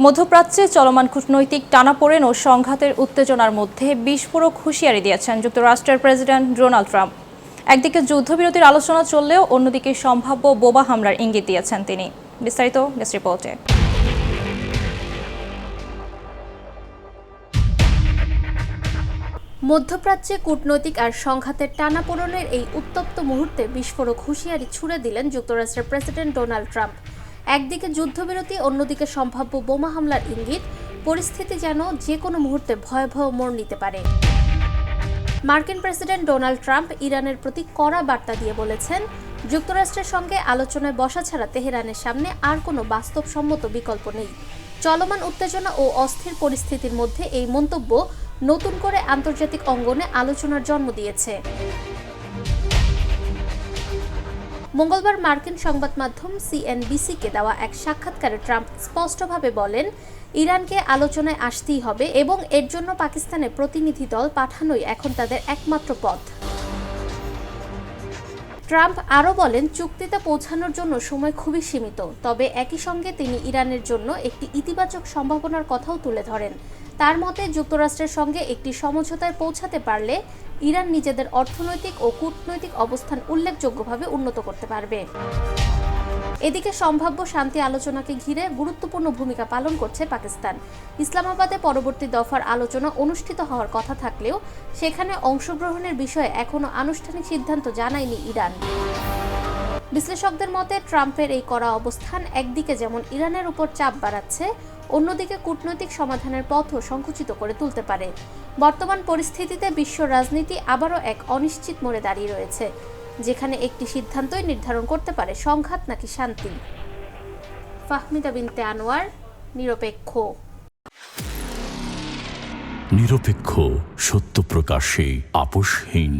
মধ্যপ্রাচ্যে চলমান কূটনৈতিক টানাপোড়েন ও সংঘাতের উত্তেজনার মধ্যে বিস্ফোরক হুঁশিয়ারি দিয়েছেন যুক্তরাষ্ট্রের প্রেসিডেন্ট ডোনাল্ড ট্রাম্প। একদিকে যুদ্ধবিরতির আলোচনা চললেও অন্যদিকে সম্ভাব্য বোমা হামলার ইঙ্গিত দিয়েছেন তিনি। বিস্তারিত ডেস্ক রিপোর্টে। মধ্যপ্রাচ্যে কূটনৈতিক আর সংঘাতের টানাপোড়েনের এই উত্তপ্ত মুহূর্তে বিস্ফোরক হুঁশিয়ারি ছুড়ে দিলেন যুক্তরাষ্ট্রের প্রেসিডেন্ট ডোনাল্ড ট্রাম্প। একদিকে যুদ্ধবিরতি, অন্যদিকে সম্ভাব্য বোমা হামলার ইঙ্গিত। পরিস্থিতি যেন যে কোনো মুহূর্তে ভয়াবহ মোড় নিতে পারে। মার্কিন প্রেসিডেন্ট ডোনাল্ড ট্রাম্প ইরানের প্রতি কড়া বার্তা দিয়ে বলেছেন, যুক্তরাষ্ট্রের সঙ্গে আলোচনায় বসা ছাড়া তেহরানের সামনে আর কোনো বাস্তবসম্মত বিকল্প নেই। চলমান উত্তেজনা ও অস্থির পরিস্থিতির মধ্যে এই মন্তব্য নতুন করে আন্তর্জাতিক অঙ্গনে আলোচনার জন্ম দিয়েছে। মঙ্গলবার মার্কিন সংবাদ মাধ্যম সিএনবিসিকে দেওয়া এক সাক্ষাৎকারে ট্রাম্প স্পষ্টভাবে বলেন, ইরানকে আলোচনায় আসতেই হবে এবং এর জন্য পাকিস্তানে প্রতিনিধি দল পাঠানোই এখন তাদের একমাত্র পথ। ট্রাম্প আরও বলেন, চুক্তিতে পৌঁছানোর জন্য সময় খুবই সীমিত, তবে একই সঙ্গে তিনি ইরানের জন্য একটি ইতিবাচক সম্ভাবনার কথাও তুলে ধরেন। তার মতে, যুক্তরাষ্ট্রের সঙ্গে একটি সমঝোতায় পৌঁছাতে পারলে ইরান নিজেদের অর্থনৈতিক ও কূটনৈতিক অবস্থান উল্লেখযোগ্যভাবে উন্নত করতে পারবে। এদিকে সম্ভাব্য শান্তি আলোচনাকে ঘিরে গুরুত্বপূর্ণ ভূমিকা পালন করছে পাকিস্তান। ইসলামাবাদে পরবর্তী দফার আলোচনা অনুষ্ঠিত হওয়ার কথা থাকলেও সেখানে অংশগ্রহণের বিষয়ে এখনও আনুষ্ঠানিক সিদ্ধান্ত জানায়নি ইরান। বিশ্লেষকদের মতে, ট্রাম্পের এই কড়া অবস্থান একদিকে যেমন ইরানের উপর চাপ বাড়াচ্ছে, অন্যদিকে কূটনৈতিক সমাধানের পথও সংকুচিত করে তুলতে পারে। বর্তমান পরিস্থিতিতে বিশ্ব রাজনীতি আবারও এক অনিশ্চিত মোড়ে দাঁড়িয়ে রয়েছে, যেখানে একটি সিদ্ধান্তই নির্ধারণ করতে পারে সংঘাত নাকি শান্তি। ফাহমিদা বিনতে আনোয়ার, নিরপেক্ষ। নিরপেক্ষ, সত্য প্রকাশে আপোষহীন।